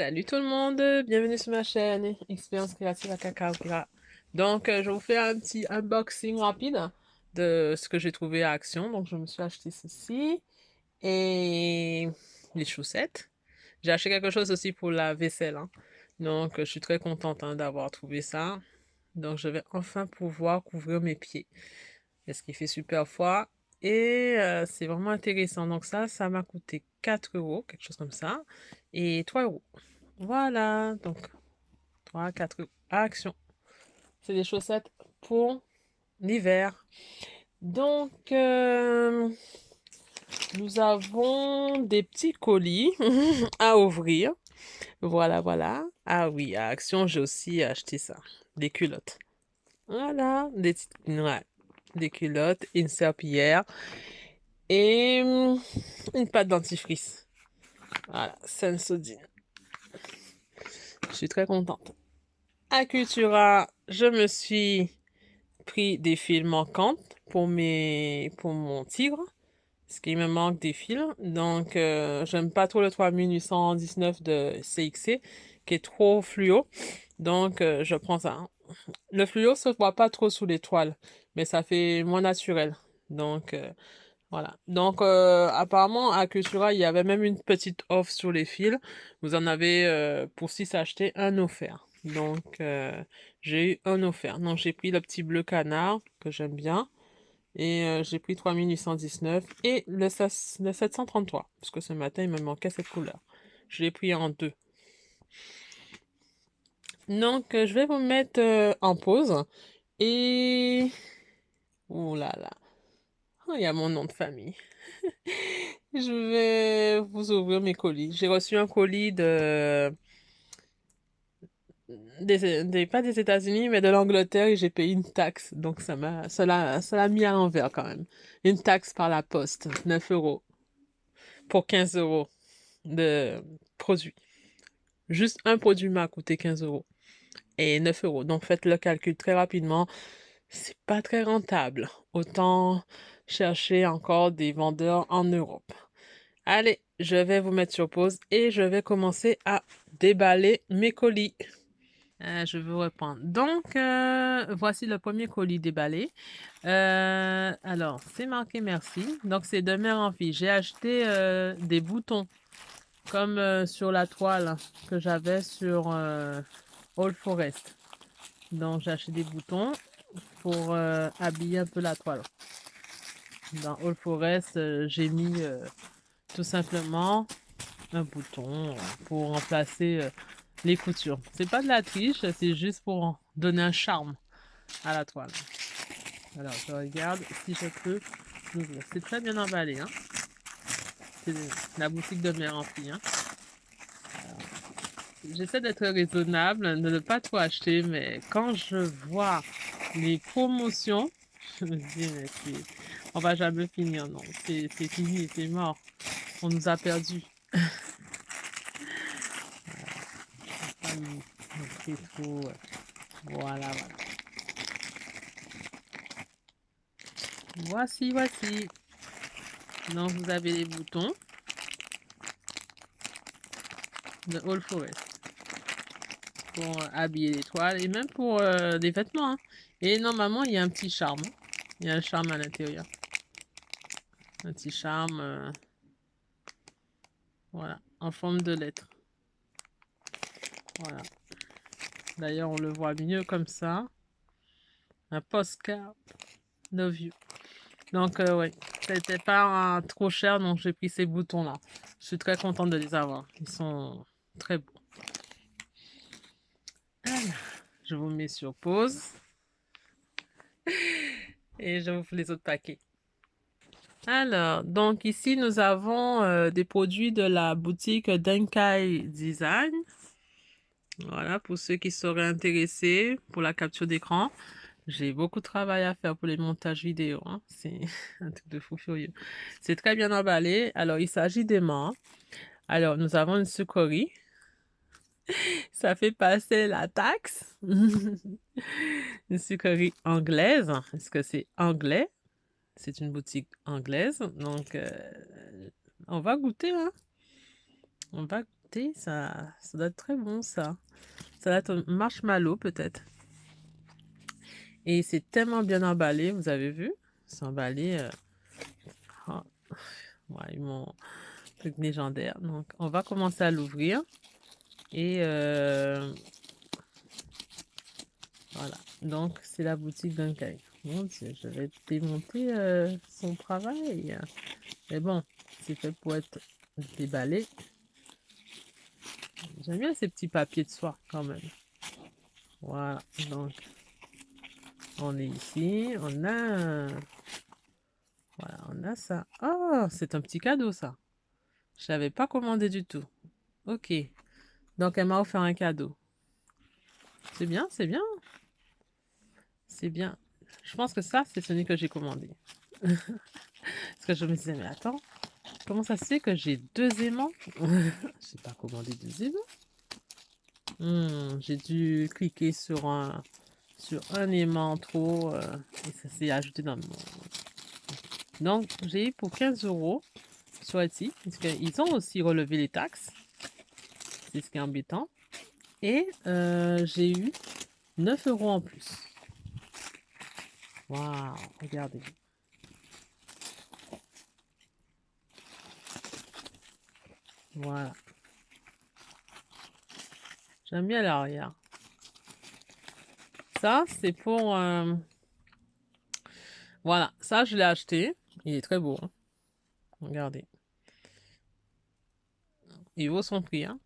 Salut tout le monde, bienvenue sur ma chaîne Expérience créative à Kakaoka. Donc, je vous fais un petit unboxing rapide de ce que j'ai trouvé à Action. Donc, je me suis acheté ceci et les chaussettes. J'ai acheté quelque chose aussi pour la vaisselle, hein. Donc, je suis très contente d'avoir trouvé ça. Donc, je vais enfin pouvoir couvrir mes pieds. Parce qu'il fait super froid et c'est vraiment intéressant. Donc, ça m'a coûté 4 euros, quelque chose comme ça, et 3 euros. Voilà, donc 3, 4 actions. C'est des chaussettes pour l'hiver. Donc, nous avons des petits colis à ouvrir. Voilà, voilà. Ah oui, à Action, j'ai aussi acheté ça. Des culottes. Voilà, ouais, des culottes, une serpillière et une pâte dentifrice. Voilà, Sensodyne. Je suis très contente. À Cultura, je me suis pris des fils manquantes pour mon tigre, parce qu'il me manque des fils. Donc, j'aime pas trop le 3819 de CXC, qui est trop fluo. Donc, je prends ça. Le fluo se voit pas trop sous les toiles, mais ça fait moins naturel. Donc, voilà. Donc, apparemment, à Cultura, il y avait même une petite offre sur les fils. Vous en avez, pour 6 achetés, un offert. Donc, j'ai eu un offert. Donc, j'ai pris le petit bleu canard, que j'aime bien. Et j'ai pris 3819 et le 733. Parce que ce matin, il me manquait cette couleur. Je l'ai pris en deux. Donc, je vais vous mettre en pause. Et... Ouh là là. Oh, il y a mon nom de famille. Je vais vous ouvrir mes colis. J'ai reçu un colis pas des États-Unis, mais de l'Angleterre et j'ai payé une taxe. Donc ça l'a mis à l'envers quand même. Une taxe par la poste, 9 euros pour 15 euros de produit. Juste un produit m'a coûté 15 euros et 9 euros. Donc faites le calcul très rapidement. C'est pas très rentable. Autant chercher encore des vendeurs en Europe. Allez, je vais vous mettre sur pause et je vais commencer à déballer mes colis. Je vais reprendre. Donc, voici le premier colis déballé. Alors, c'est marqué merci. Donc, c'est de mère en fille. J'ai acheté des boutons comme sur la toile que j'avais sur All Forest. Donc, j'ai acheté des boutons pour habiller un peu la toile. Dans All Forest, j'ai mis tout simplement un bouton pour remplacer les coutures. C'est pas de la triche, c'est juste pour donner un charme à la toile. Alors, je regarde si je peux l'ouvrir. C'est très bien emballé, hein. C'est la boutique de Mère en fille, hein. J'essaie d'être raisonnable, de ne pas trop acheter, mais quand je vois les promotions, je me dis, mais on va jamais finir, non. C'est fini, c'est mort. On nous a perdus. C'est trop. Voilà, voilà. Voici, voici. Donc, vous avez les boutons de All Forest pour habiller les toiles et même pour des vêtements, hein. Et normalement, il y a un petit charme. Il y a un charme à l'intérieur. Un petit charme, voilà, en forme de lettre. Voilà. D'ailleurs, on le voit mieux comme ça. Un postcard Love You. Donc, ouais, c'était pas trop cher, donc j'ai pris ces boutons-là. Je suis très contente de les avoir. Ils sont très beaux. Alors, je vous mets sur pause et je vous fais les autres paquets. Alors, donc ici, nous avons des produits de la boutique Denkai Design. Voilà, pour ceux qui seraient intéressés pour la capture d'écran. J'ai beaucoup de travail à faire pour les montages vidéo, hein. C'est un truc de fou furieux. C'est très bien emballé. Alors, il s'agit d'aimants. Alors, nous avons une sucrerie. Ça fait passer la taxe. Une sucrerie anglaise. Est-ce que c'est anglais? C'est une boutique anglaise. Donc, on va goûter, hein. On va pimenté, ça doit être très bon, ça. Ça doit être un marshmallow, peut-être. Et c'est tellement bien emballé, vous avez vu? C'est emballé. Oh, ouais, mon truc légendaire. Donc, on va commencer à l'ouvrir. Et voilà. Donc, c'est la boutique d'Unkai. Mon Dieu, je vais démonter son travail. Mais bon, c'est fait pour être déballé. J'aime bien ces petits papiers de soie quand même. Voilà. Donc, on est ici. Voilà, on a ça. Oh, c'est un petit cadeau, ça. Je n'avais pas commandé du tout. Ok. Donc, elle m'a offert un cadeau. C'est bien, c'est bien. C'est bien. Je pense que ça, c'est celui que j'ai commandé. Parce que je me disais, mais attends, comment ça se fait que j'ai deux aimants? J'ai pas commandé deux aimants. J'ai dû cliquer sur un aimant trop et ça s'est ajouté dans mon... Donc, j'ai eu pour 15 euros sur Etsy, parce qu'ils ont aussi relevé les taxes. C'est ce qui est embêtant. Et j'ai eu 9 euros en plus. Waouh, regardez. Voilà. J'aime bien l'arrière. Ça, c'est pour... Voilà, ça, je l'ai acheté. Il est très beau, hein. Regardez. Il vaut son prix, hein.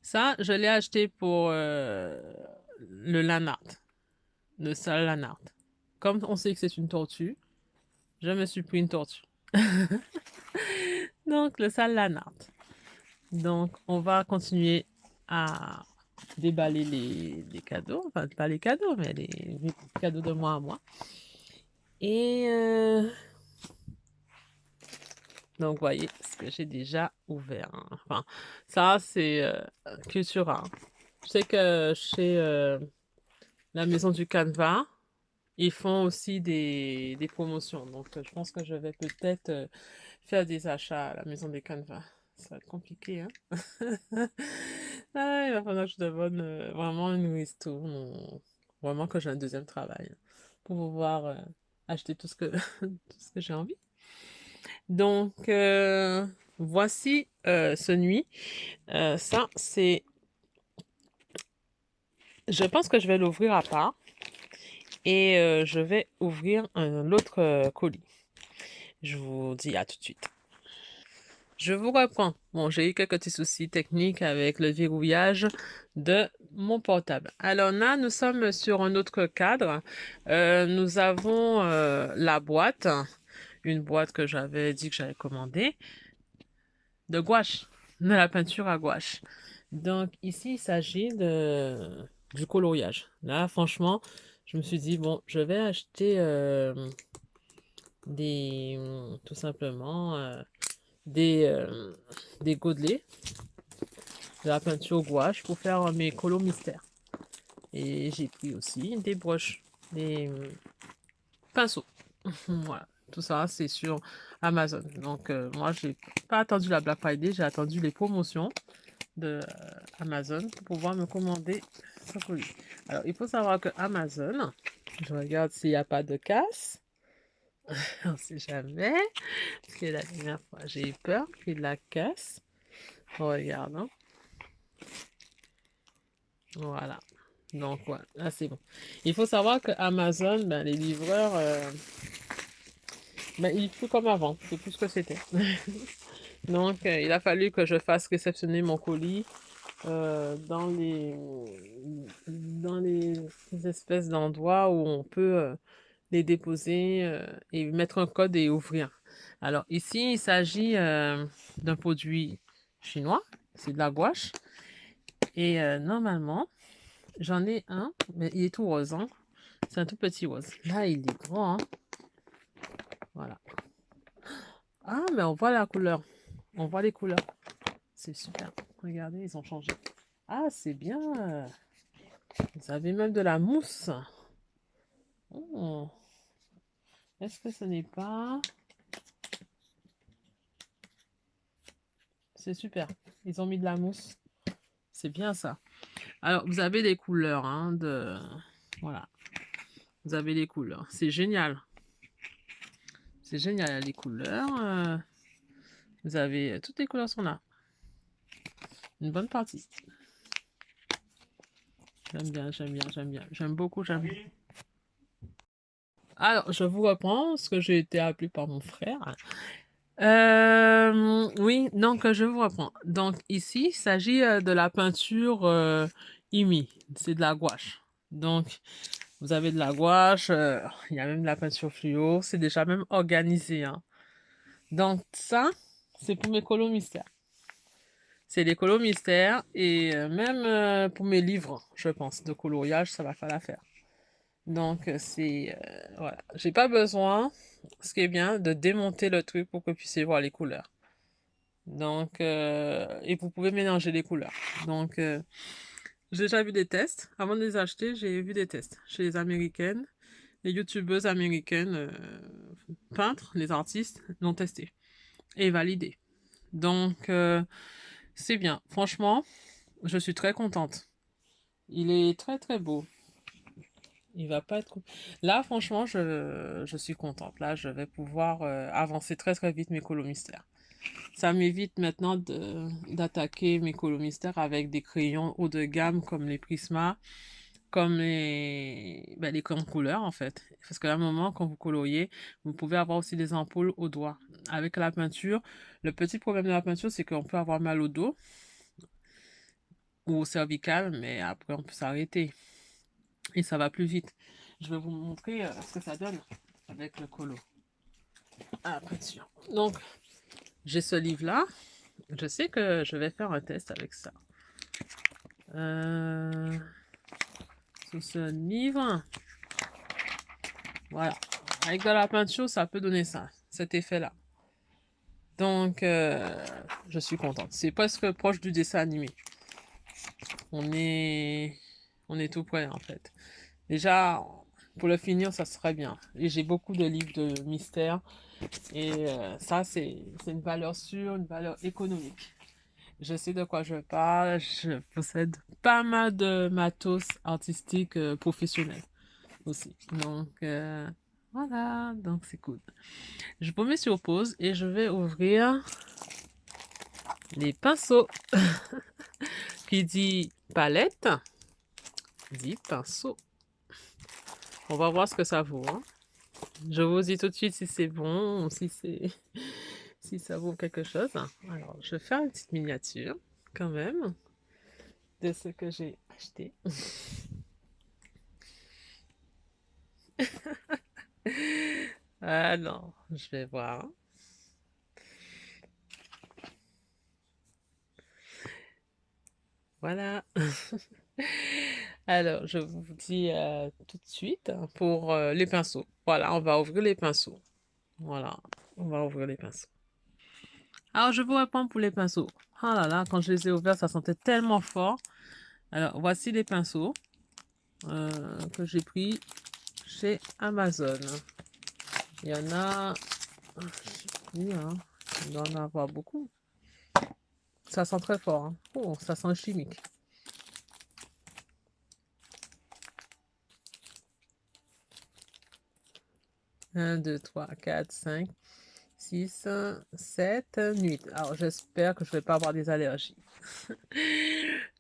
Ça, je l'ai acheté pour le lanard. Le sale lanard. Comme on sait que c'est une tortue, je me suis pris une tortue. Donc, le sale lanard. Donc, on va continuer à déballer les cadeaux. Enfin, pas les cadeaux, mais les cadeaux de moi à moi. Et donc, vous voyez ce que j'ai déjà ouvert, hein. Enfin, ça, c'est Cultura. Je sais que chez la maison du Canva, ils font aussi des promotions. Donc, je pense que je vais peut-être faire des achats à la maison des Canva. Ça va être compliqué, hein? Ah, il va falloir que je demande vraiment une ristourne. Vraiment que j'ai un deuxième travail pour pouvoir acheter tout ce que, tout ce que j'ai envie. Donc, voici ce nuit. Ça, c'est... Je pense que je vais l'ouvrir à part et je vais ouvrir un autre colis. Je vous dis à tout de suite. Je vous reprends. Bon, j'ai eu quelques petits soucis techniques avec le verrouillage de mon portable. Alors là, nous sommes sur un autre cadre. Nous avons la boîte, une boîte que j'avais dit que j'avais commandée, de gouache, de la peinture à gouache. Donc ici, il s'agit du coloriage. Là, franchement, je me suis dit, bon, je vais acheter tout simplement des godelets de la peinture gouache pour faire mes colos mystères. Et j'ai pris aussi des broches, des pinceaux. Voilà, tout ça c'est sur Amazon. Donc moi j'ai pas attendu la Black Friday, j'ai attendu les promotions de Amazon pour pouvoir me commander ce colis. Alors il faut savoir que Amazon, je regarde s'il n'y a pas de casse. On sait jamais. Parce que la dernière fois j'ai eu peur qu'il la casse. Regarde, hein. Voilà. Donc, voilà, là, c'est bon. Il faut savoir que Amazon, ben, les livreurs, ben, ils font comme avant. C'est tout ce que c'était. Donc, il a fallu que je fasse réceptionner mon colis dans les espèces d'endroits où on peut les déposer et mettre un code et ouvrir. Alors, ici, il s'agit d'un produit chinois. C'est de la gouache. Et normalement, j'en ai un, mais il est tout rose, hein. C'est un tout petit rose. Là, il est grand, hein. Voilà. Ah, mais on voit la couleur. On voit les couleurs. C'est super. Regardez, ils ont changé. Ah, c'est bien. Vous avez même de la mousse. Oh. Est-ce que ce n'est pas... c'est super. Ils ont mis de la mousse. C'est bien ça. Alors, vous avez les couleurs, hein, Voilà. Vous avez les couleurs. C'est génial. C'est génial, les couleurs. Vous avez... Toutes les couleurs sont là. Une bonne partie. J'aime bien, j'aime bien, j'aime bien. J'aime beaucoup, j'aime bien. Alors, je vous reprends, parce que j'ai été appelée par mon frère. Oui, donc je vous reprends. Donc ici, il s'agit de la peinture IMI. C'est de la gouache. Donc, vous avez de la gouache, il y a même de la peinture fluo. C'est déjà même organisé, hein. Donc ça, c'est pour mes colos mystères. C'est les colos mystères et même pour mes livres, je pense, de coloriage, ça va faire l'affaire. Donc voilà, j'ai pas besoin, ce qui est bien, de démonter le truc pour que vous puissiez voir les couleurs. Donc et vous pouvez mélanger les couleurs. Donc j'ai déjà vu des tests. Avant de les acheter, j'ai vu des tests chez les américaines, les youtubeuses américaines, peintres, les artistes l'ont testé et validé. Donc c'est bien. Franchement, je suis très contente. Il est très très beau. Il va pas être... Là, franchement, je suis contente. Là, je vais pouvoir avancer très très vite mes colos mystères. Ça m'évite maintenant d'attaquer mes colos mystères avec des crayons haut de gamme comme les Prisma, comme les crayons de couleur en fait. Parce qu'à un moment, quand vous coloriez, vous pouvez avoir aussi des ampoules au doigt. Avec la peinture, le petit problème de la peinture, c'est qu'on peut avoir mal au dos ou au cervical, mais après on peut s'arrêter et ça va plus vite. Je vais vous montrer ce que ça donne avec le colo à la peinture. Donc, j'ai ce livre-là. Je sais que je vais faire un test avec ça. Sur ce livre, voilà. Avec de la peinture, ça peut donner ça, cet effet-là. Donc, je suis contente. C'est presque proche du dessin animé. On est tout près, en fait. Déjà, pour le finir, ça serait bien. Et j'ai beaucoup de livres de mystère. Et ça, c'est une valeur sûre, une valeur économique. Je sais de quoi je parle. Je possède pas mal de matos artistiques professionnels aussi. Donc, voilà. Donc, c'est cool. Je vous mets sur pause et je vais ouvrir les pinceaux. Qui dit palette, dit pinceau. On va voir ce que ça vaut, hein. Je vous dis tout de suite si c'est bon ou si c'est si ça vaut quelque chose. Alors, je vais faire une petite miniature quand même de ce que j'ai acheté. Alors, je vais voir. Voilà. Alors, je vous dis tout de suite pour les pinceaux. Voilà, on va ouvrir les pinceaux. Voilà, on va ouvrir les pinceaux. Alors, je vous réponds pour les pinceaux. Ah là là, quand je les ai ouverts, ça sentait tellement fort. Alors, voici les pinceaux que j'ai pris chez Amazon. Il y en a, je sais plus, hein, il doit en avoir beaucoup. Ça sent très fort, hein. Oh, ça sent chimique. Un, 2, 3, 4, 5, 6, 7, 8. Alors, j'espère que je ne vais pas avoir des allergies.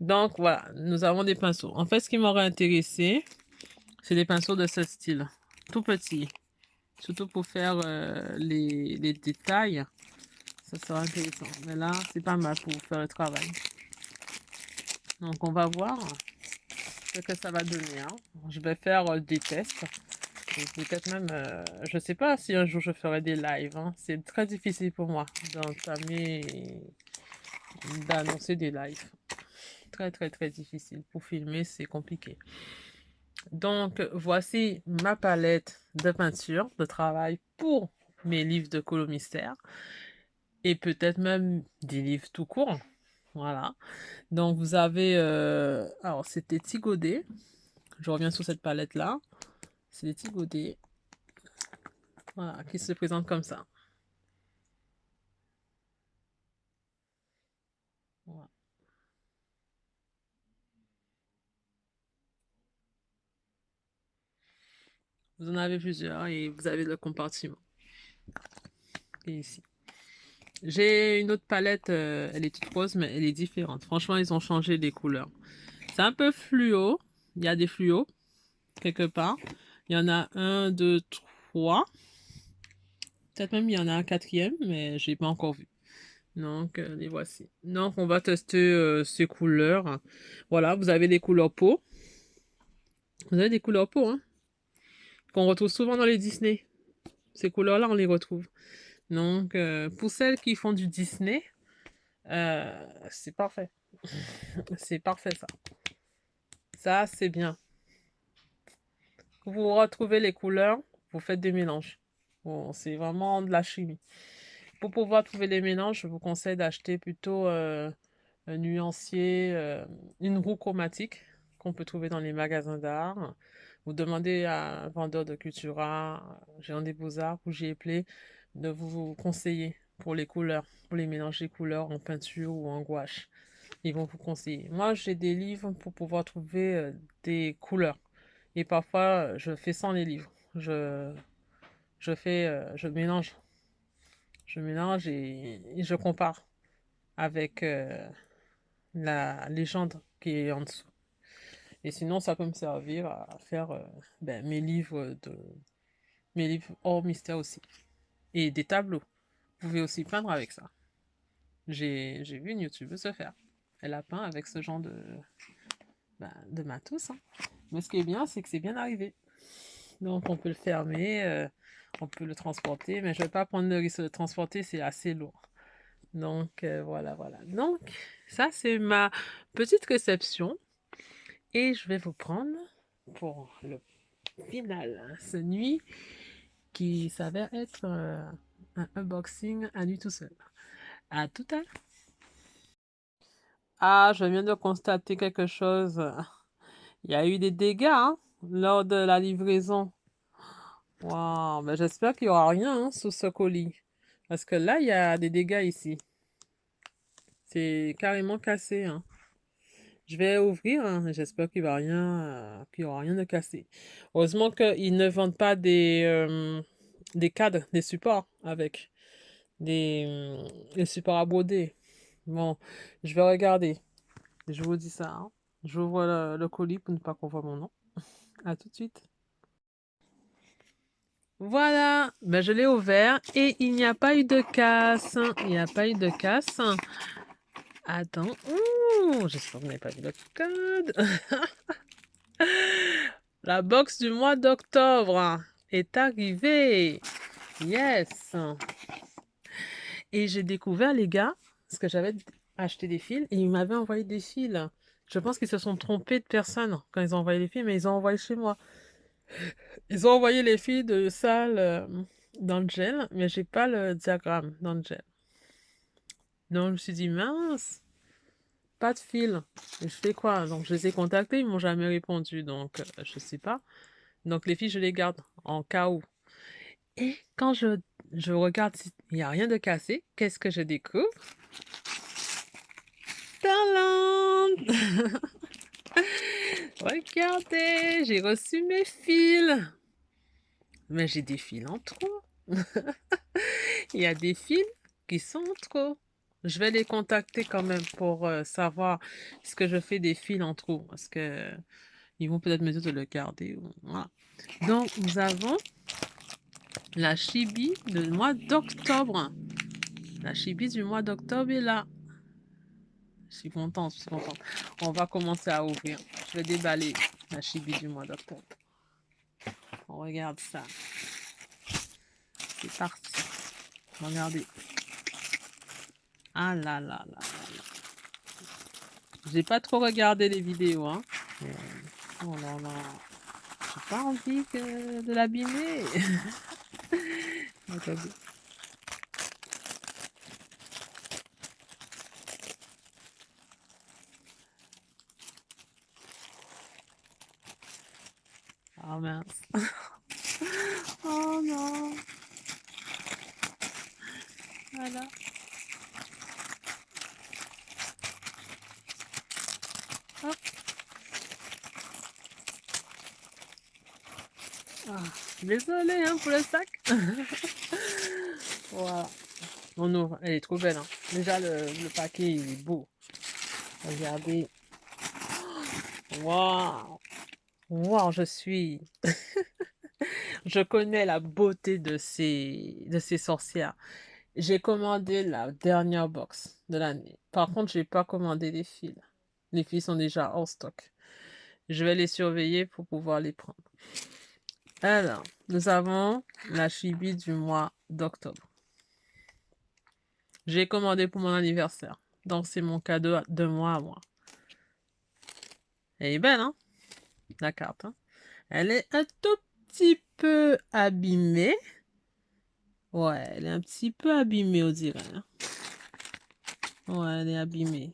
Donc, voilà, nous avons des pinceaux. En fait, ce qui m'aurait intéressé, c'est des pinceaux de ce style. Tout petit. Surtout pour faire les détails. Ça sera intéressant. Mais là, c'est pas mal pour faire le travail. Donc, on va voir ce que ça va donner, hein. Je vais faire des tests. Et peut-être même, je sais pas si un jour je ferai des lives, hein. C'est très difficile pour moi d'annoncer des lives. Très, très, très difficile. Pour filmer, c'est compliqué. Donc, voici ma palette de peinture, de travail pour mes livres de colo mystère. Et peut-être même des livres tout court. Voilà. Donc, vous avez... alors, c'était Tigodé. Je reviens sur cette palette-là. C'est des Tigodé. Voilà, qui se présentent comme ça. Voilà. Vous en avez plusieurs et vous avez le compartiment qui est ici. J'ai une autre palette, elle est toute rose, mais elle est différente. Franchement, ils ont changé les couleurs. C'est un peu fluo. Il y a des fluos, quelque part. Il y en a un, deux, trois. Peut-être même il y en a un quatrième, mais j'ai pas encore vu. Donc, les voici. Donc, on va tester ces couleurs. Voilà, vous avez des couleurs peau. Vous avez des couleurs peau, hein, qu'on retrouve souvent dans les Disney. Ces couleurs-là, on les retrouve. Donc, pour celles qui font du Disney, c'est parfait. C'est parfait, ça. Ça, c'est bien. Vous retrouvez les couleurs, vous faites des mélanges. Bon, c'est vraiment de la chimie. Pour pouvoir trouver les mélanges, je vous conseille d'acheter plutôt un nuancier, une roue chromatique qu'on peut trouver dans les magasins d'art. Vous demandez à un vendeur de Cultura, Géant des Beaux-Arts ou J.Play de vous conseiller pour les couleurs, pour les mélanges des couleurs en peinture ou en gouache. Ils vont vous conseiller. Moi, j'ai des livres pour pouvoir trouver des couleurs. Et parfois, je fais sans les livres. Je mélange. Je mélange et je compare avec la légende qui est en dessous. Et sinon, ça peut me servir à faire mes livres hors mystère aussi. Et des tableaux. Vous pouvez aussi peindre avec ça. J'ai vu une youtubeuse se faire. Elle a peint avec ce genre de matos, hein. Mais ce qui est bien, c'est que c'est bien arrivé. Donc on peut le fermer, on peut le transporter, mais je ne vais pas prendre le risque de le transporter, c'est assez lourd. Donc voilà, voilà. Donc ça, c'est ma petite réception. Et je vais vous prendre pour le final, hein, ce nuit qui s'avère être un unboxing à lui tout seul. À tout à l'heure. Ah, je viens de constater quelque chose. Il y a eu des dégâts, hein, lors de la livraison. Waouh, ben j'espère qu'il n'y aura rien, hein, sous ce colis. Parce que là, il y a des dégâts ici. C'est carrément cassé, hein. Je vais ouvrir, hein, j'espère qu'il y aura rien de cassé. Heureusement qu'ils ne vendent pas des cadres, des supports avec des supports à broder. Bon, je vais regarder. Je vous dis ça, hein. J'ouvre le colis pour ne pas qu'on voit mon nom. À tout de suite. Voilà, ben, je l'ai ouvert et il n'y a pas eu de casse. Il n'y a pas eu de casse. Attends. Ouh, j'espère que vous n'avez pas vu le code. La box du mois d'octobre est arrivée. Yes. Et j'ai découvert, les gars, parce que j'avais acheté des fils et ils m'avaient envoyé des fils. Je pense qu'ils se sont trompés de personne quand ils ont envoyé les fils, mais ils ont envoyé chez moi. Ils ont envoyé les fils de salle dans le gel, mais j'ai pas le diagramme dans le gel. Donc je me suis dit, mince, pas de fil. Et je fais quoi? Donc je les ai contactés, ils m'ont jamais répondu, donc je sais pas. Donc les filles, je les garde en cas où. Et quand je regarde s'il n'y a rien de cassé, qu'est-ce que je découvre? Tadam! Regardez, j'ai reçu mes fils. Mais j'ai des fils en trop. Il y a des fils qui sont en trop. Je vais les contacter quand même pour savoir ce que je fais des fils en trop. Parce que ils vont peut-être me dire de le garder. Voilà. Donc, nous avons la chibi du mois d'octobre. La chibi du mois d'octobre est là. Je suis contente, je suis contente. On va commencer à ouvrir. Je vais déballer la chibi du mois d'octobre. On regarde ça. C'est parti. Regardez. Ah là là là là là. J'ai pas trop regardé les vidéos, hein. Oh là là. J'ai pas envie de l'abîmer. Attendez. Ah mince. Oh non. Voilà. Ah, désolée hein, pour le sac. Voilà. On ouvre. Elle est trop belle. Hein. Déjà, le paquet, il est beau. Regardez. Waouh! Waouh, je connais la beauté de ces sorcières. J'ai commandé la dernière box de l'année. Par contre, j'ai pas commandé les fils. Les fils sont déjà hors stock. Je vais les surveiller pour pouvoir les prendre. Alors, nous avons la chibi du mois d'octobre. J'ai commandé pour mon anniversaire. Donc, c'est mon cadeau de moi à moi. Elle est belle, hein? La carte, hein? Elle est un tout petit peu abîmée. Ouais, elle est un petit peu abîmée, on dirait. Hein. Ouais, elle est abîmée.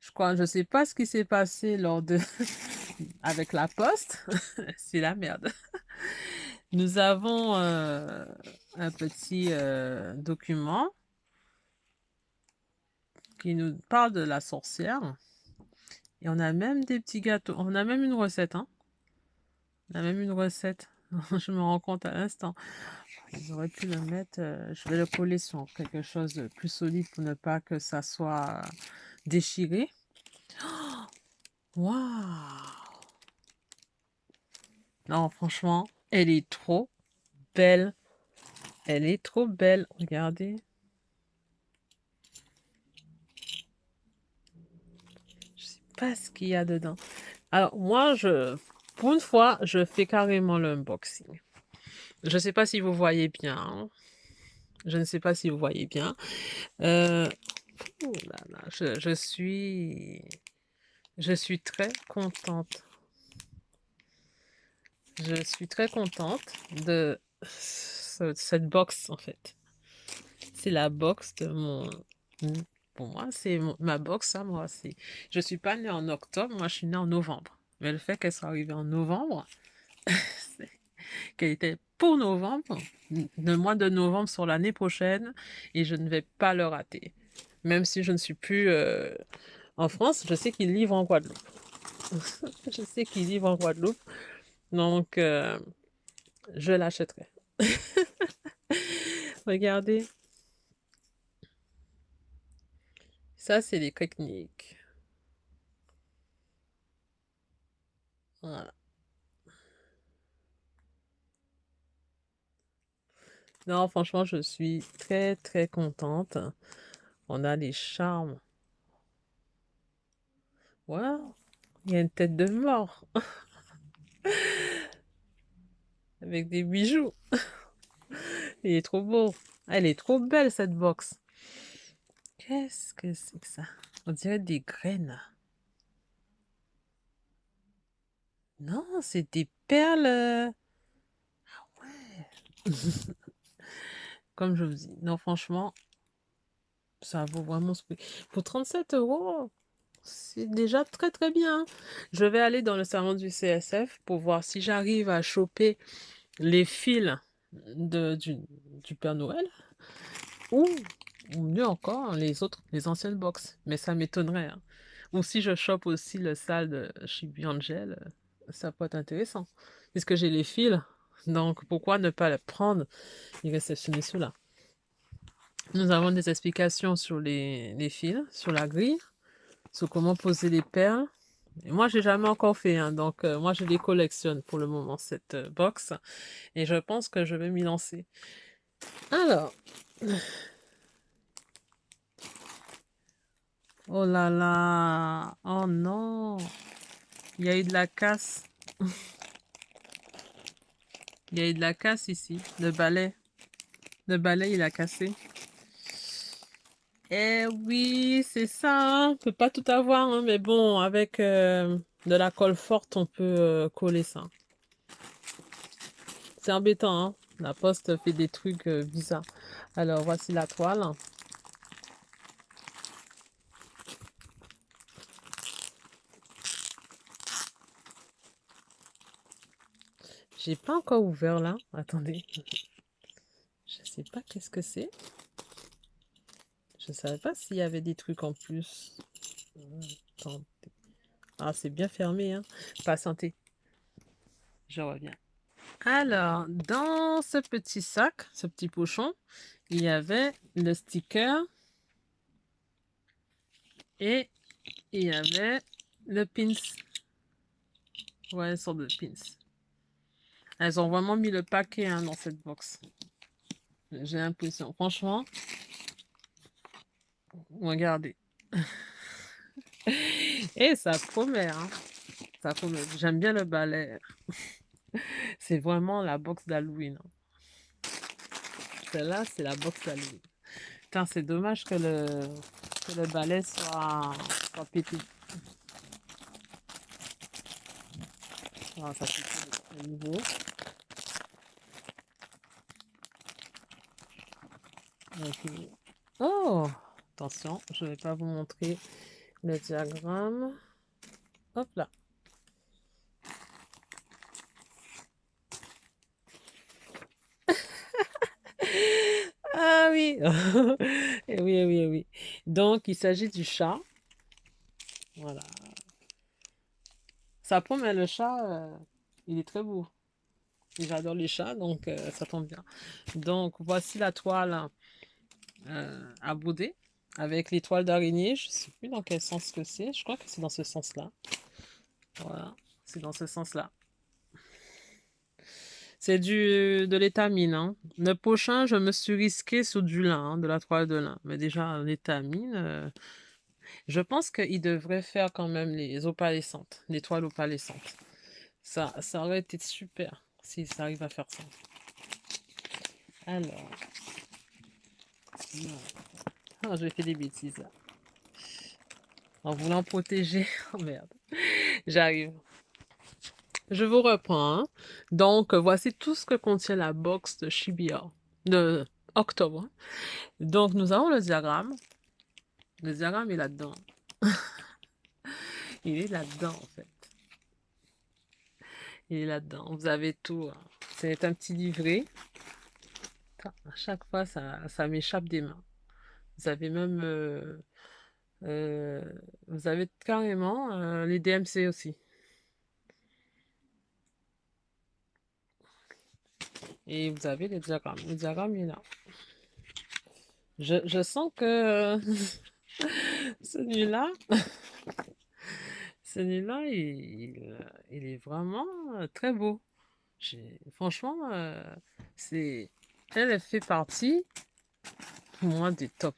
Je sais pas ce qui s'est passé lors de avec la poste. C'est la merde. Nous avons un petit document qui nous parle de la sorcière. Et on a même des petits gâteaux. On a même une recette, hein. On a même une recette. Je me rends compte à l'instant. Ils auraient pu le mettre. Je vais le coller sur quelque chose de plus solide pour ne pas que ça soit déchiré. Waouh! Non, franchement, elle est trop belle. Elle est trop belle. Regardez. Je sais pas ce qu'il y a dedans. Alors, moi, pour une fois, je fais carrément l'unboxing. Je ne sais pas si vous voyez bien. Hein. Je ne sais pas si vous voyez bien. Euh, ouh là là, je suis très contente. Je suis très contente de cette box, en fait. C'est la box de mon... Pour moi, c'est ma box, à moi. Je suis pas née en octobre, moi, je suis née en novembre. Mais le fait qu'elle soit arrivée en novembre, qu'elle était pour novembre, le mois de novembre sur l'année prochaine, et je ne vais pas le rater. Même si je ne suis plus en France, je sais qu'ils livrent en Guadeloupe. Je sais qu'ils livrent en Guadeloupe, donc je l'achèterai. Regardez, ça c'est les techniques. Voilà. Non, franchement, je suis très très contente. On a les charmes. Waouh, il y a une tête de mort avec des bijoux. Il est trop beau. Elle est trop belle cette box. Qu'est-ce que c'est que ça? On dirait des graines. Non, c'est des perles. Ouais. Comme je vous dis, non, franchement, ça vaut vraiment ce prix. Pour 37 €, c'est déjà très très bien. Je vais aller dans le salon du CSF pour voir si j'arrive à choper les fils du Père Noël ou, ou mieux encore, les anciennes box. Mais ça m'étonnerait. Hein. Ou si je chope aussi le sale de Chibi Angel, ça peut être intéressant. Puisque j'ai les fils, donc pourquoi ne pas le prendre et réceptionner cela? Nous avons des explications sur les fils, sur la grille, sur comment poser les perles. Et moi, j'ai jamais encore fait, hein, donc moi, je les collectionne pour le moment, cette box, et je pense que je vais m'y lancer. Alors, oh là là, oh non, il y a eu de la casse. Il y a eu de la casse ici, le balai, il a cassé. Eh oui, c'est ça, hein. On peut pas tout avoir, hein, mais bon, avec de la colle forte, on peut coller ça. C'est embêtant, hein. La poste fait des trucs bizarres. Alors, voici la toile. J'ai pas encore ouvert là. Attendez. Je sais pas qu'est-ce que c'est. Je savais pas s'il y avait des trucs en plus. Attendez. Ah, c'est bien fermé, hein. Patientez, je reviens. Alors, dans ce petit sac, ce petit pochon, il y avait le sticker et il y avait le pins. Ouais, une sorte de pins. Elles ont vraiment mis le paquet hein, dans cette box. J'ai l'impression. Franchement, regardez. Et ça promet, hein. Ça promet. J'aime bien le balai. C'est vraiment la box d'Halloween. Hein. Celle-là, c'est la box d'Halloween. Putain, c'est dommage que le balai soit pété. Ah, ça c'est de nouveau. Ok. Oh, attention, je ne vais pas vous montrer le diagramme. Hop là. Ah oui. Eh oui, eh oui, eh oui. Donc, il s'agit du chat. Voilà. Ça promet le chat, il est très beau. Et j'adore les chats, donc ça tombe bien. Donc, voici la toile à bouder avec l'étoile d'araignée. Je ne sais plus dans quel sens que c'est. Je crois que c'est dans ce sens-là. Voilà, c'est dans ce sens-là. C'est de l'étamine. Hein. Le prochain, je me suis risqué sur du lin, hein, de la toile de lin. Mais déjà, l'étamine, je pense qu'il devrait faire quand même les opalescentes, les toiles opalescentes. Ça aurait été super si ça arrive à faire ça. Alors, ah, j'ai fait des bêtises là. En voulant protéger. Oh merde, j'arrive. Je vous reprends. Hein. Donc, voici tout ce que contient la box de Shibuya, de octobre. Donc, nous avons le diagramme. Le diagramme est là-dedans. Il est là-dedans, en fait. Il est là-dedans. Vous avez tout. Hein. C'est un petit livret. À chaque fois, ça m'échappe des mains. Vous avez même... euh, vous avez carrément les DMC aussi. Et vous avez les diagrammes. Le diagramme est là. Je sens que celui-là, celui-là, il est vraiment très beau. Franchement, elle fait partie, pour moi, des top.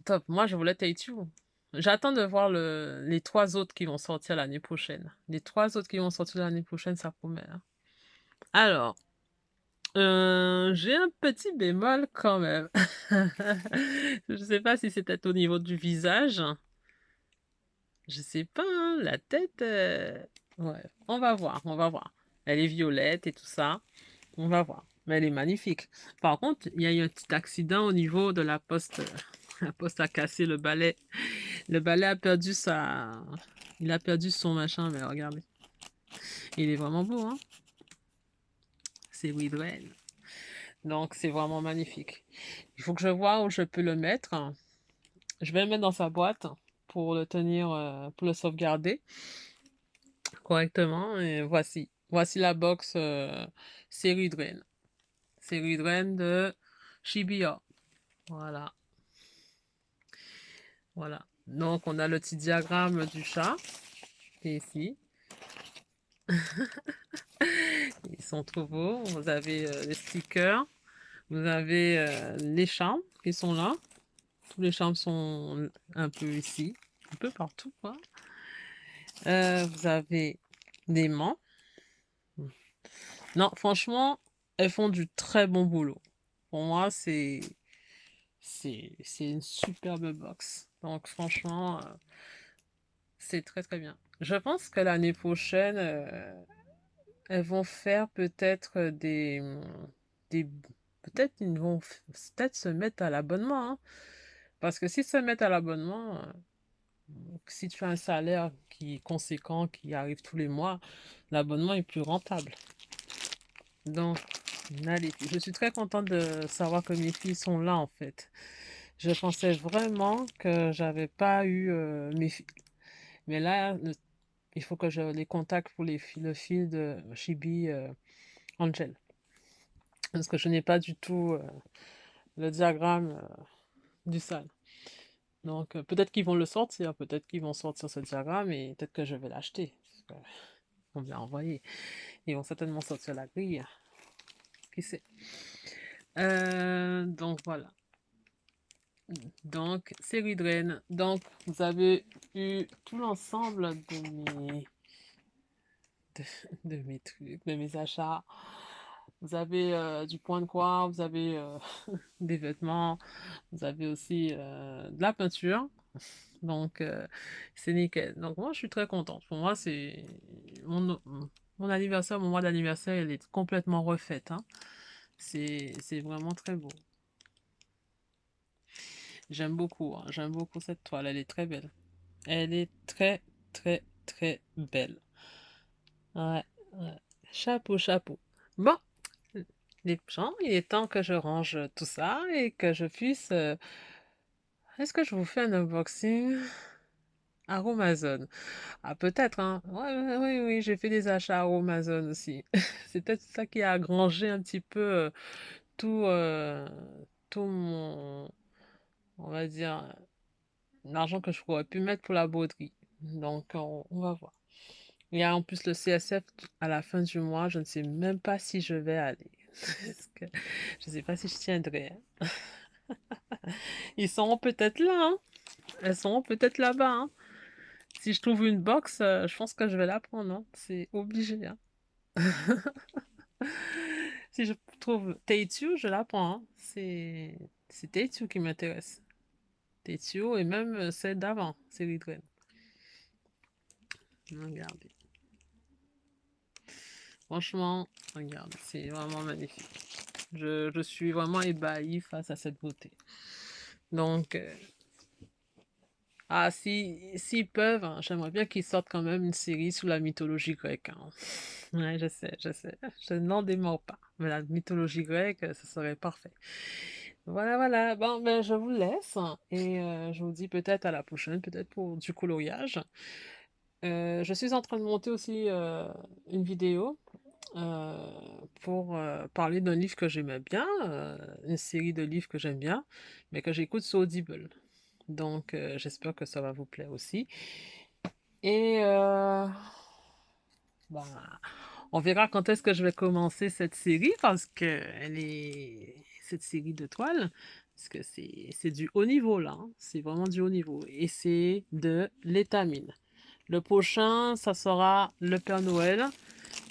Top. Moi, je voulais Take Two. J'attends de voir les trois autres qui vont sortir l'année prochaine. Les trois autres qui vont sortir l'année prochaine, ça promet. Hein. Alors, j'ai un petit bémol quand même. Je sais pas si c'est peut-être au niveau du visage. Je sais pas, hein, la tête. Ouais, on va voir, on va voir. Elle est violette et tout ça. On va voir. Mais elle est magnifique. Par contre, il y a eu un petit accident au niveau de la poste. La poste a cassé le balai. Le balai a perdu sa... Il a perdu son machin, mais regardez. Il est vraiment beau, hein? C'est Widren. Donc, c'est vraiment magnifique. Il faut que je vois où je peux le mettre. Je vais le mettre dans sa boîte pour le tenir, pour le sauvegarder correctement. Et voici. Voici la box série Drain. Série Drain de Shibuya. Voilà. Voilà. Donc, on a le petit diagramme du chat qui est ici. Ils sont trop beaux. Vous avez les stickers. Vous avez les charmes qui sont là. Tous les charmes sont un peu ici. Un peu partout, quoi. Vous avez des mants. Non, franchement, elles font du très bon boulot. Pour moi, c'est une superbe box. Donc, franchement, c'est très, très bien. Je pense que l'année prochaine, elles vont faire peut-être des peut-être ils vont peut-être se mettre à l'abonnement. Hein. Parce que s'ils se mettent à l'abonnement, si tu as un salaire qui est conséquent, qui arrive tous les mois, l'abonnement est plus rentable. Donc, allez, je suis très contente de savoir que mes filles sont là en fait. Je pensais vraiment que j'avais pas eu mes filles. Mais là, il faut que je les contacte pour le fil de Chibi Angel. Parce que je n'ai pas du tout le diagramme du sale. Donc, peut-être qu'ils vont le sortir, peut-être qu'ils vont sortir ce diagramme et peut-être que je vais l'acheter. Parce que on me l'a envoyé. Ils vont certainement sortir la grille. Qui sait? Donc, voilà. Donc, série Drain. Donc, vous avez eu tout l'ensemble de, de mes trucs, de mes achats. Vous avez du point de croix, vous avez des vêtements, vous avez aussi de la peinture. Donc, c'est nickel. Donc, moi, je suis très contente. Pour moi, c'est mon anniversaire, mon mois d'anniversaire, elle est complètement refaite, hein. C'est vraiment très beau. J'aime beaucoup, hein. J'aime beaucoup cette toile. Elle est très belle. Elle est très, très, très belle. Ouais, ouais. Chapeau, chapeau. Bon, les gens, il est temps que je range tout ça et que je puisse. Est-ce que je vous fais un unboxing Aromazone? Ah, peut-être, hein. Ouais, ouais, oui, oui, j'ai fait des achats Aromazone aussi. C'est peut-être ça qui a agrangé un petit peu tout, tout mon, on va dire, l'argent que je pourrais pu mettre pour la broderie. Donc, on va voir. Il y a en plus le CSF à la fin du mois. Je ne sais même pas si je vais aller. Parce que je ne sais pas si je tiendrai, hein. Ils seront peut-être là, hein. Elles seront peut-être là-bas, hein. Si je trouve une box, je pense que je vais la prendre, hein. C'est obligé, hein. Si je trouve Taitio, je la prends, hein. C'est Taitio qui m'intéresse. Taitio et même celle d'avant, c'est Ridren. Regardez. Franchement, regarde, c'est vraiment magnifique. Je suis vraiment ébahie face à cette beauté. Donc, ah, s'ils peuvent, hein, j'aimerais bien qu'ils sortent quand même une série sur la mythologie grecque, hein. Ouais, je sais, je sais. Je n'en démords pas. Mais la mythologie grecque, ce serait parfait. Voilà, voilà. Bon, ben, je vous laisse et je vous dis peut-être à la prochaine, peut-être pour du coloriage. Je suis en train de monter aussi une vidéo euh, pour parler d'un livre que j'aimais bien, une série de livres que j'aime bien, mais que j'écoute sur Audible. Donc, j'espère que ça va vous plaire aussi. Et bah, on verra quand est-ce que je vais commencer cette série parce que cette série de toiles, parce que c'est du haut niveau là, hein. C'est vraiment du haut niveau. Et c'est de l'étamine. Le prochain, ça sera le Père Noël.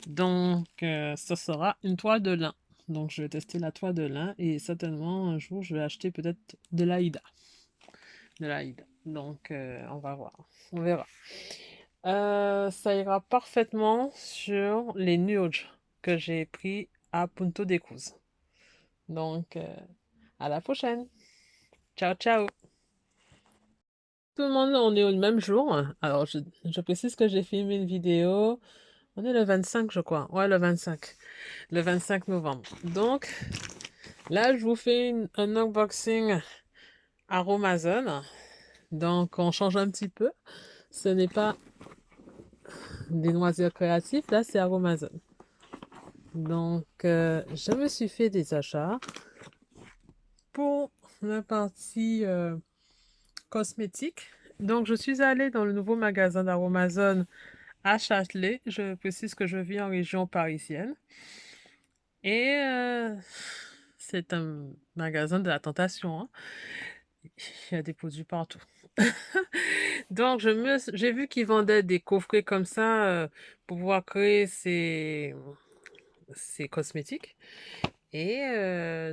Donc, ça sera une toile de lin. Donc, je vais tester la toile de lin et certainement un jour, je vais acheter peut-être de l'Aïda. De l'Aïda. Donc, on va voir. On verra. Ça ira parfaitement sur les nuages que j'ai pris à Punto de Cruz. Donc, à la prochaine. Ciao, ciao. Tout le monde, on est au même jour. Alors, je précise que j'ai filmé une vidéo. On est le 25, je crois. Ouais, le 25. Le 25 novembre. Donc, là, je vous fais un unboxing Aromazone. Donc, on change un petit peu. Ce n'est pas des loisirs créatifs. Là, c'est Aromazone. Donc, je me suis fait des achats pour la partie cosmétique. Donc, je suis allée dans le nouveau magasin d'Aromazone à Châtelet. Je précise que je vis en région parisienne. Et c'est un magasin de la tentation, hein. Il y a des produits partout. Donc, j'ai vu qu'ils vendaient des coffrets comme ça pour pouvoir créer ces cosmétiques. Et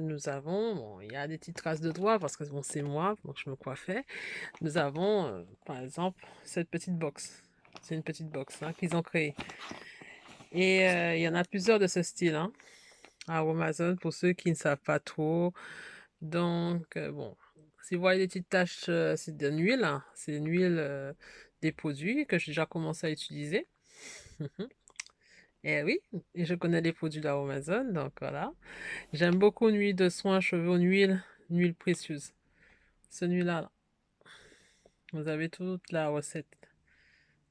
nous avons, bon, il y a des petites traces de doigts parce que bon, c'est moi, donc je me coiffais. Nous avons, par exemple, cette petite box. C'est une petite box hein, qu'ils ont créée. Et il y en a plusieurs de ce style hein, à Amazon pour ceux qui ne savent pas trop. Donc, bon, si vous voyez des petites taches, c'est d'une huile, hein. C'est une huile des produits que j'ai déjà commencé à utiliser. Et oui, et je connais les produits d'Amazon, donc voilà. J'aime beaucoup une huile de soin cheveux, une huile précieuse. Celui-là, là. Vous avez toute la recette.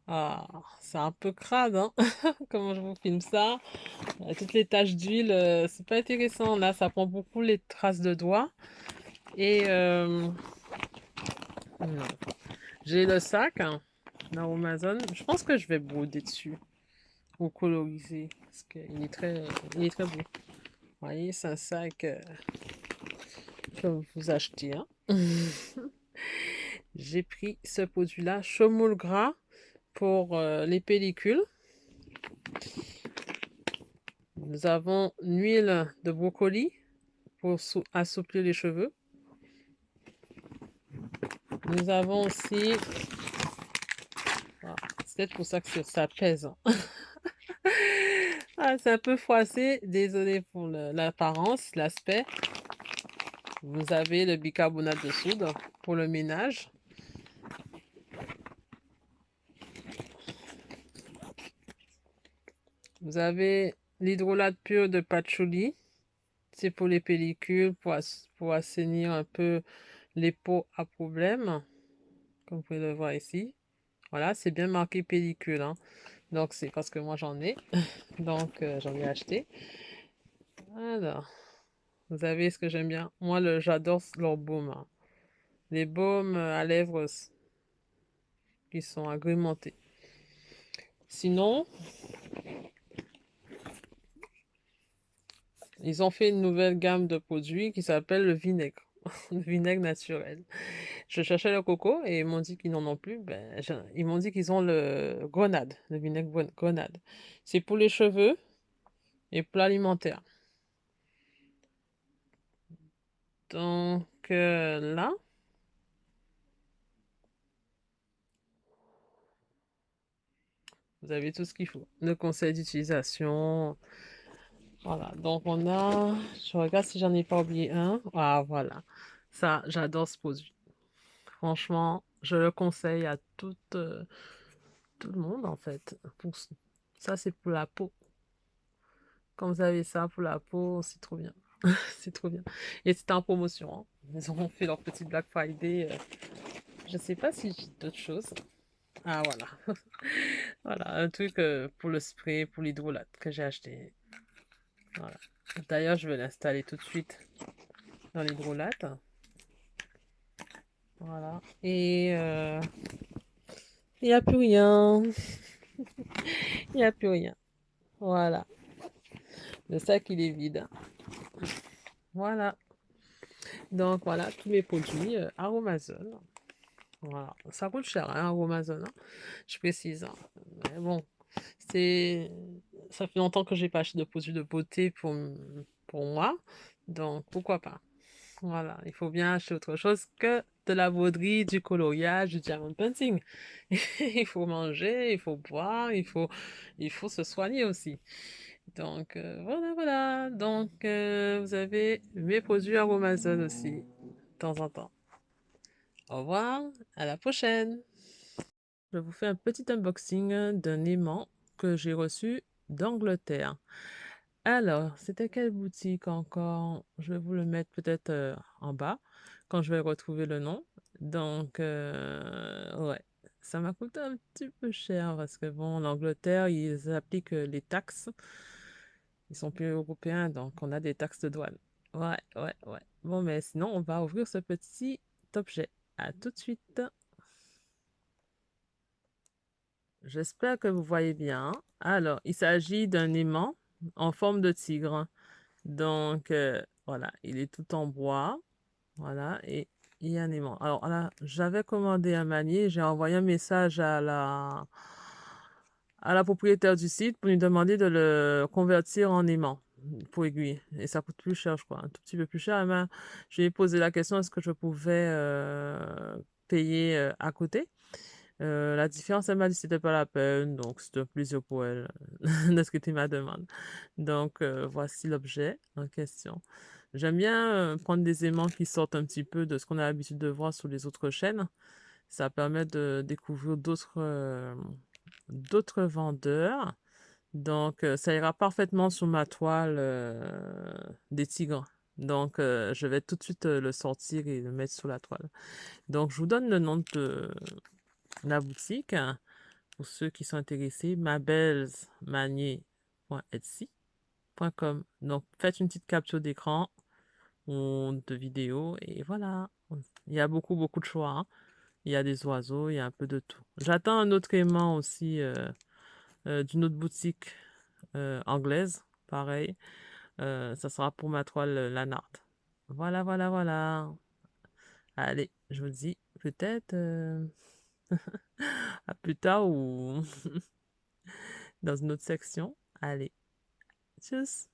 Ah, c'est un peu crade, hein? Comment je vous filme ça? Toutes les taches d'huile, c'est pas intéressant. Là, ça prend beaucoup les traces de doigts. Et non. J'ai le sac hein, d'Aromazone. Je pense que je vais broder dessus ou coloriser parce il est très beau. Vous voyez, c'est un sac que vous achetez. Hein. J'ai pris ce produit-là, Chomoule Gras, pour les pellicules. Nous avons une huile de brocoli pour assouplir les cheveux. Nous avons aussi, ah, c'est peut-être pour ça que ça pèse. Hein. Ah, c'est un peu froissé, désolé pour l'apparence, l'aspect. Vous avez le bicarbonate de soude pour le ménage. Vous avez l'hydrolat pur de patchouli. C'est pour les pellicules, pour assainir un peu les peaux à problème, comme vous pouvez le voir ici. Voilà, c'est bien marqué pellicule. Hein. Donc, c'est parce que moi j'en ai. Donc, j'en ai acheté. Alors, vous savez ce que j'aime bien. Moi, j'adore leur baume. Hein. Les baumes à lèvres qui sont agrémentés. Sinon, ils ont fait une nouvelle gamme de produits qui s'appelle le vinaigre. Le vinaigre naturel. Je cherchais le coco et ils m'ont dit qu'ils n'en ont plus. Ben, ils m'ont dit qu'ils ont le grenade, le vinaigre grenade. C'est pour les cheveux et pour l'alimentaire. Donc là, vous avez tout ce qu'il faut. Le conseil d'utilisation. Voilà. Donc on a. Je regarde si j'en ai pas oublié un. Ah voilà. Ça, j'adore ce produit. Franchement, je le conseille à tout le monde en fait. Ça, c'est pour la peau. Quand vous avez ça pour la peau, c'est trop bien. C'est trop bien. Et c'était en promotion. Hein. Ils ont fait leur petit Black Friday. Je sais pas si j'ai d'autres choses. Ah voilà. Voilà, un truc pour le spray, pour l'hydrolat que j'ai acheté. Voilà. D'ailleurs, je vais l'installer tout de suite dans l'hydrolat. Voilà. Et il n'y a plus rien. Il n'y a plus rien. Voilà. Le sac, il est vide. Voilà. Donc voilà, tous mes produits Aromazone. Voilà. Ça coûte cher, hein, Aromazone. Hein. Je précise. Hein. Mais bon, c'est... ça fait longtemps que j'ai pas acheté de produits de beauté pour moi. Donc, pourquoi pas? Voilà. Il faut bien acheter autre chose que de la broderie, du coloriage, du diamond painting. Il faut manger, il faut boire, il faut se soigner aussi. Donc, voilà, voilà. Donc, vous avez mes produits Aromazone aussi, de temps en temps. Au revoir, à la prochaine! Je vous fais un petit unboxing d'un aimant que j'ai reçu d'Angleterre. Alors, c'était quelle boutique encore? Je vais vous le mettre peut-être en bas quand je vais retrouver le nom. Donc, ouais, ça m'a coûté un petit peu cher parce que bon, en Angleterre, ils appliquent les taxes. Ils sont plus européens, donc on a des taxes de douane. Ouais, ouais, ouais. Bon, mais sinon, on va ouvrir ce petit objet. À tout de suite. J'espère que vous voyez bien. Alors, il s'agit d'un aimant en forme de tigre. Donc, voilà, il est tout en bois. Voilà, et il y a un aimant. Alors, là, j'avais commandé un manier. J'ai envoyé un message à la propriétaire du site pour lui demander de le convertir en aimant pour aiguille. Et ça coûte plus cher, je crois, un tout petit peu plus cher. Mais je lui ai posé la question, est-ce que je pouvais payer à côté? La différence, elle m'a dit que c'était pas la peine, donc c'était un plaisir pour elle de ce que tu ma demande. Donc, voici l'objet en question. J'aime bien prendre des aimants qui sortent un petit peu de ce qu'on a l'habitude de voir sur les autres chaînes. Ça permet de découvrir d'autres vendeurs. Donc, ça ira parfaitement sur ma toile des tigres. Donc, je vais tout de suite le sortir et le mettre sur la toile. Donc, je vous donne le nom de la boutique. pour ceux qui sont intéressés, mabelsmanier.etsy.com. Donc, faites une petite capture d'écran ou de vidéo et voilà. Il y a beaucoup, beaucoup de choix, hein. Il y a des oiseaux, il y a un peu de tout. J'attends un autre aimant aussi d'une autre boutique anglaise, pareil. Ça sera pour ma toile Lanard. Voilà, voilà, voilà. Allez, je vous dis peut-être à plus tard ou dans une autre section. Allez, tchuss!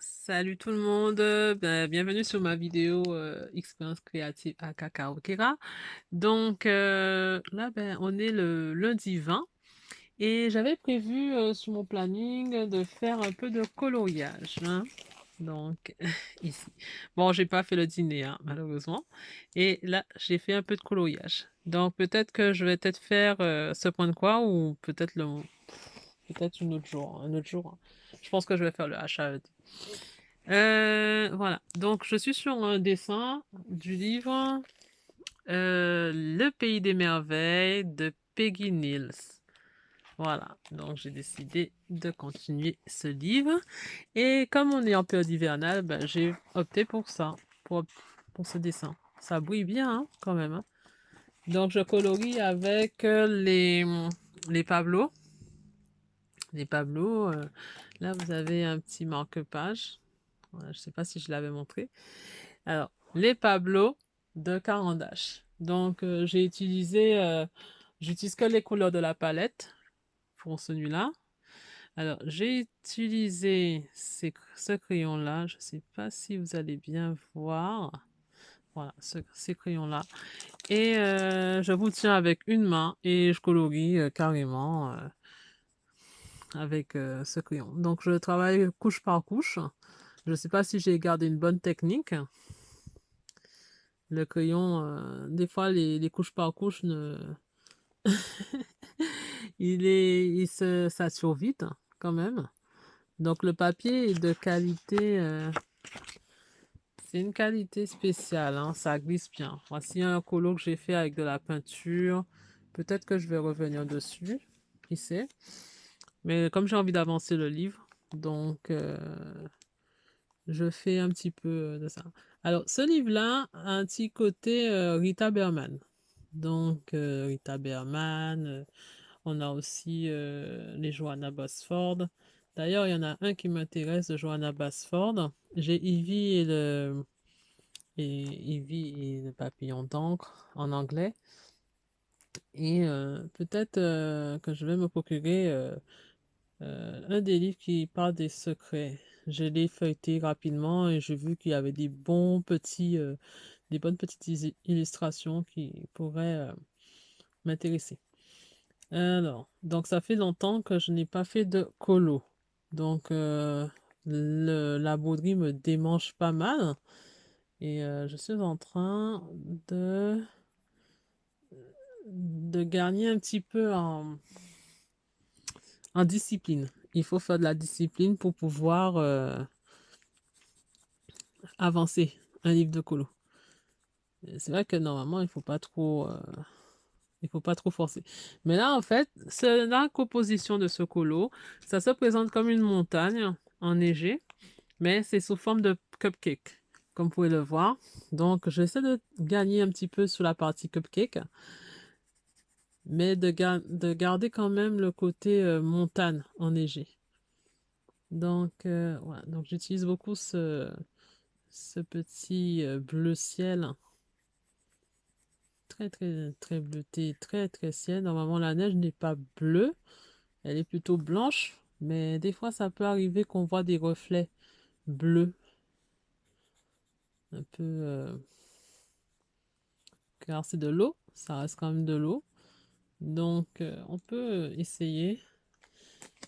Salut tout le monde, bienvenue sur ma vidéo expérience créative à Cacao Kera. Donc là, on est le lundi 20 et j'avais prévu sur mon planning de faire un peu de coloriage, hein. Donc, ici. Bon, j'ai pas fait le dîner, hein, malheureusement. Et là, j'ai fait un peu de coloriage. Donc, peut-être que je vais peut-être faire ce point de quoi ou peut-être peut-être un autre jour, hein. Je pense que je vais faire le HAED. Voilà. Donc, je suis sur un dessin du livre Le Pays des Merveilles de Peggy Niels. Voilà. Donc, j'ai décidé de continuer ce livre. Et comme on est en période hivernale, j'ai opté pour ça, pour, pour ce dessin. Ça brille bien, hein, quand même, hein. Donc, je colorie avec les Pablo. Les Pablo, là, vous avez un petit marque-page. Voilà, je ne sais pas si je l'avais montré. Alors, les Pablo de Carandache. Donc, j'utilise que les couleurs de la palette pour celui-là. Alors, j'ai utilisé ce crayon-là. Je ne sais pas si vous allez bien voir. Voilà, ces crayons-là. Et je vous tiens avec une main et je colorie carrément avec ce crayon. Donc, je travaille couche par couche. Je ne sais pas si j'ai gardé une bonne technique. Le crayon, des fois, les couches par couche, il se sature vite, hein, quand même. Donc, le papier est de qualité... c'est une qualité spéciale, hein, ça glisse bien. Voici un colo que j'ai fait avec de la peinture. Peut-être que je vais revenir dessus, qui sait. Mais comme j'ai envie d'avancer le livre, donc je fais un petit peu de ça. Alors, ce livre-là a un petit côté Rita Berman. Donc, Rita Berman, on a aussi les Johanna Basford. D'ailleurs, il y en a un qui m'intéresse de Johanna Basford. J'ai Evie et le papillon d'encre en anglais. Et peut-être que je vais me procurer un des livres qui parle des secrets. Je l'ai feuilleté rapidement et j'ai vu qu'il y avait des bonnes petites illustrations qui pourraient m'intéresser. Alors, donc ça fait longtemps que je n'ai pas fait de colo. Donc la broderie me démange pas mal. Et je suis en train de gagner un petit peu en discipline. Il faut faire de la discipline pour pouvoir avancer un livre de colo. C'est vrai que normalement, il faut pas trop forcer. Mais là, en fait, la composition de ce colo, ça se présente comme une montagne enneigée, mais c'est sous forme de cupcake, comme vous pouvez le voir. Donc, j'essaie de gagner un petit peu sur la partie cupcake, mais de garder quand même le côté montagne enneigée. Donc, voilà. Donc, j'utilise beaucoup ce petit bleu ciel, très, très, très bleuté, très, très ciel. Normalement, la neige n'est pas bleue, elle est plutôt blanche, mais des fois, ça peut arriver qu'on voit des reflets bleus, un peu, car c'est de l'eau, ça reste quand même de l'eau. Donc, on peut essayer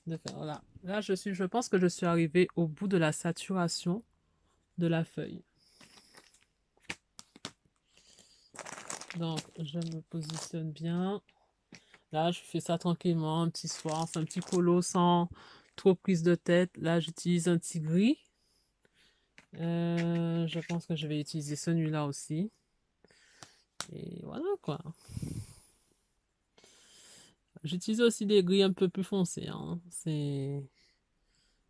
de faire, voilà. Là, je pense que je suis arrivée au bout de la saturation de la feuille. Donc, je me positionne bien. Là, je fais ça tranquillement, un petit soir. C'est un petit colo sans trop prise de tête. Là, j'utilise un petit gris. Je pense que je vais utiliser celui-là aussi. Et voilà, quoi. J'utilise aussi des gris un peu plus foncés, hein.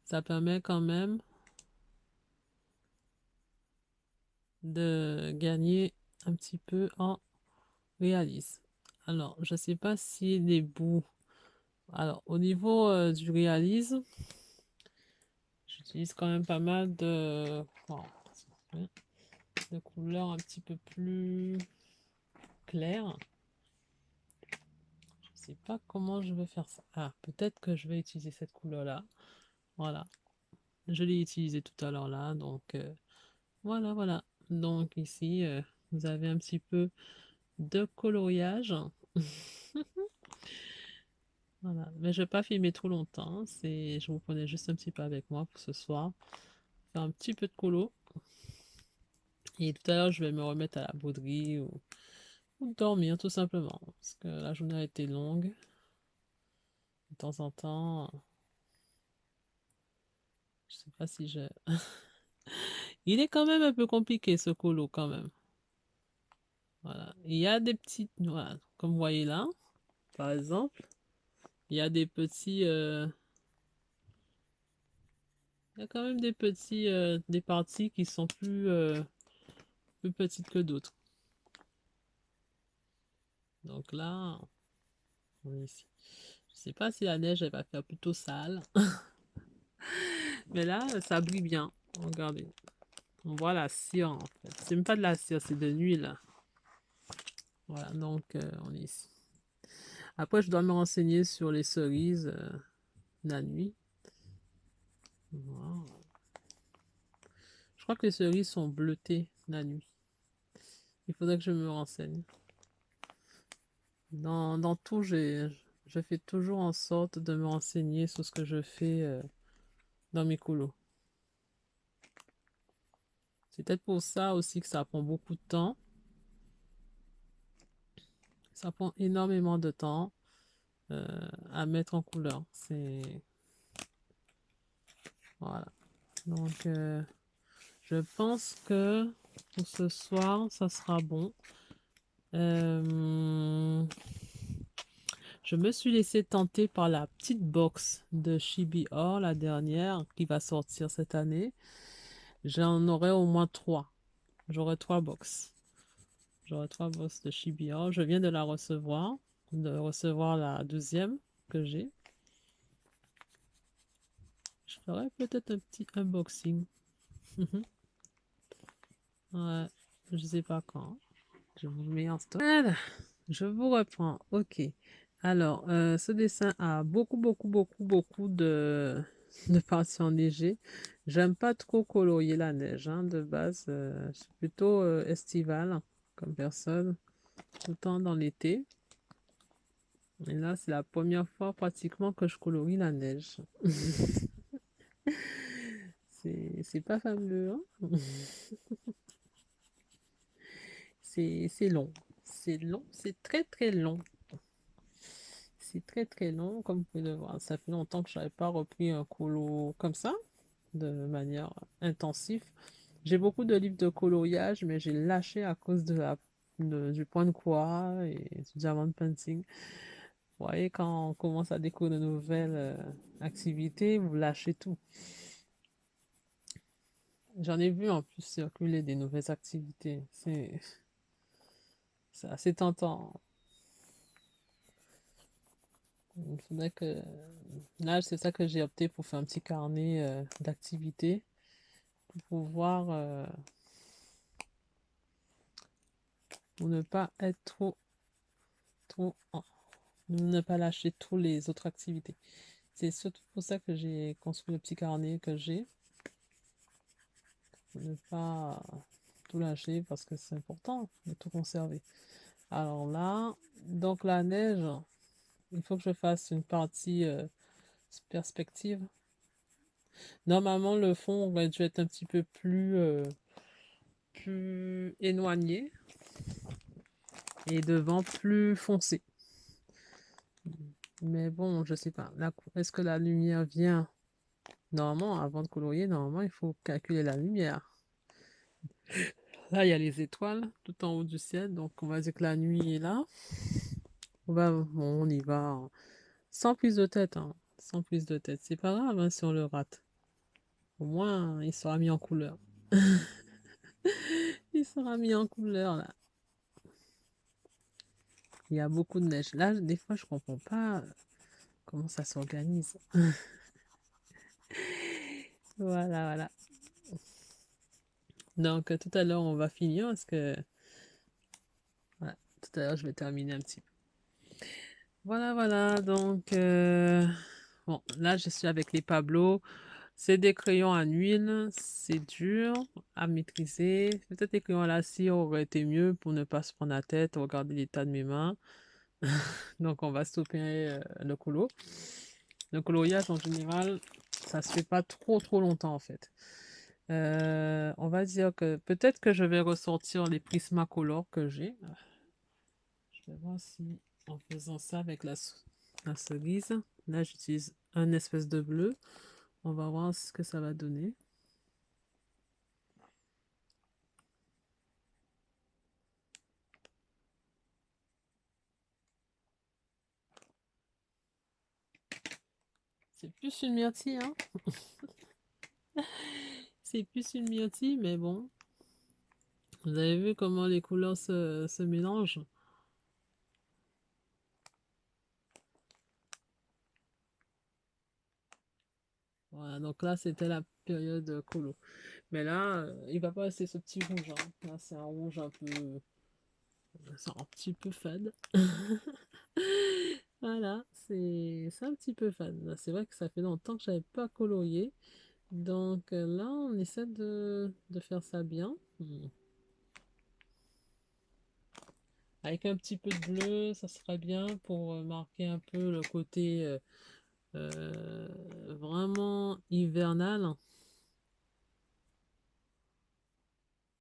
Ça permet quand même de gagner un petit peu en réalisme. Alors, je sais pas si les bouts. Alors, au niveau du réalisme, j'utilise quand même pas mal de couleurs un petit peu plus claires. Je sais pas comment je vais faire ça. Ah, peut-être que je vais utiliser cette couleur-là. Voilà. Je l'ai utilisé tout à l'heure là. Donc, voilà, voilà. Donc, ici, vous avez un petit peu de coloriage. Voilà. Mais je vais pas filmer trop longtemps. Je vous prenais juste un petit peu avec moi pour ce soir. Faire un petit peu de colo. Et tout à l'heure, je vais me remettre à la broderie ou dormir tout simplement. Parce que la journée a été longue. De temps en temps, je sais pas si je... Il est quand même un peu compliqué ce colo quand même. Voilà. Il y a des petites... Voilà. Comme vous voyez là, par exemple, il y a des petits... Il y a quand même des petits... des parties qui sont plus petites que d'autres. Donc là, on est ici. Je sais pas si la neige, elle va faire plutôt sale. Mais là, ça brille bien. Regardez. On voit la cire en fait. C'est même pas de la cire, c'est de l'huile. Voilà, donc on est ici. Après, je dois me renseigner sur les cerises la nuit. Voilà. Je crois que les cerises sont bleutées la nuit. Il faudrait que je me renseigne. Dans tout, je fais toujours en sorte de me renseigner sur ce que je fais dans mes colos. C'est peut-être pour ça aussi que ça prend beaucoup de temps. Ça prend énormément de temps à mettre en couleur. Voilà. Donc, je pense que pour ce soir, ça sera bon. Je me suis laissé tenter par la petite box de Chibi Or, la dernière, qui va sortir cette année. J'en aurai au moins 3. J'aurai 3 box. J'aurai 3 box de Chibi Or. Je viens de recevoir la deuxième que j'ai. Je ferai peut-être un petit unboxing. Ouais, je sais pas quand. Je vous mets en stock. Voilà, je vous reprends. Ok. Alors, ce dessin a beaucoup de parties enneigées. J'aime pas trop colorier la neige, hein, de base. Je suis plutôt estivale comme personne, tout le temps dans l'été. Et là, c'est la première fois pratiquement que je colorie la neige. C'est pas fameux, hein? C'est long. C'est long, c'est très long. C'est très long, comme vous pouvez le voir. Ça fait longtemps que je n'avais pas repris un colo comme ça, de manière intensive. J'ai beaucoup de livres de coloriage, mais j'ai lâché à cause du point de croix et du diamant painting. Vous voyez, quand on commence à découvrir de nouvelles activités, vous lâchez tout. J'en ai vu en plus circuler des nouvelles activités. C'est assez tentant. Il faudrait que... Là, c'est ça que j'ai opté pour faire un petit carnet d'activités pour pouvoir, pour ne pas être ne pas lâcher tous les autres activités. C'est surtout pour ça que j'ai construit le petit carnet que j'ai, pour ne pas tout lâcher parce que c'est important de tout conserver. Alors là, donc la neige, il faut que je fasse une partie perspective. Normalement, le fond aurait dû être un petit peu plus éloigné et devant plus foncé. Mais bon, je sais pas. Est-ce que la lumière vient? Normalement, avant de colorier, normalement, il faut calculer la lumière. Là, il y a les étoiles tout en haut du ciel. Donc, on va dire que la nuit est là. Bon, on y va sans prise de tête, hein. Sans prise de tête. C'est pas grave, hein, si on le rate. Au moins, il sera mis en couleur. Il sera mis en couleur, là. Il y a beaucoup de neige. Là, des fois, je comprends pas comment ça s'organise. Voilà, voilà. Donc, tout à l'heure, on va finir parce que voilà, tout à l'heure, je vais terminer un petit peu. Voilà, voilà. Donc, bon, là, je suis avec les Pablo. C'est des crayons à huile. C'est dur à maîtriser. Peut-être les crayons à la cire auraient été mieux pour ne pas se prendre la tête, regarder l'état de mes mains. Donc, on va stopper le colo. Le coloriage, en général, ça se fait pas trop longtemps, en fait. On va dire que peut-être que je vais ressortir les Prismacolor que j'ai. Je vais voir si en faisant ça avec la cerise, là j'utilise un espèce de bleu. On va voir ce que ça va donner. C'est plus une myrtille, hein? C'est plus une myrtille, mais bon. Vous avez vu comment les couleurs se mélangent? Voilà, donc là c'était la période colo. Mais là, il va pas rester ce petit rouge, hein. Là c'est un rouge un peu... C'est un petit peu fade. Voilà, c'est un petit peu fade. Là, c'est vrai que ça fait longtemps que j'avais pas colorié. Donc là, on essaie de faire ça bien. Avec un petit peu de bleu, ça serait bien pour marquer un peu le côté vraiment hivernal.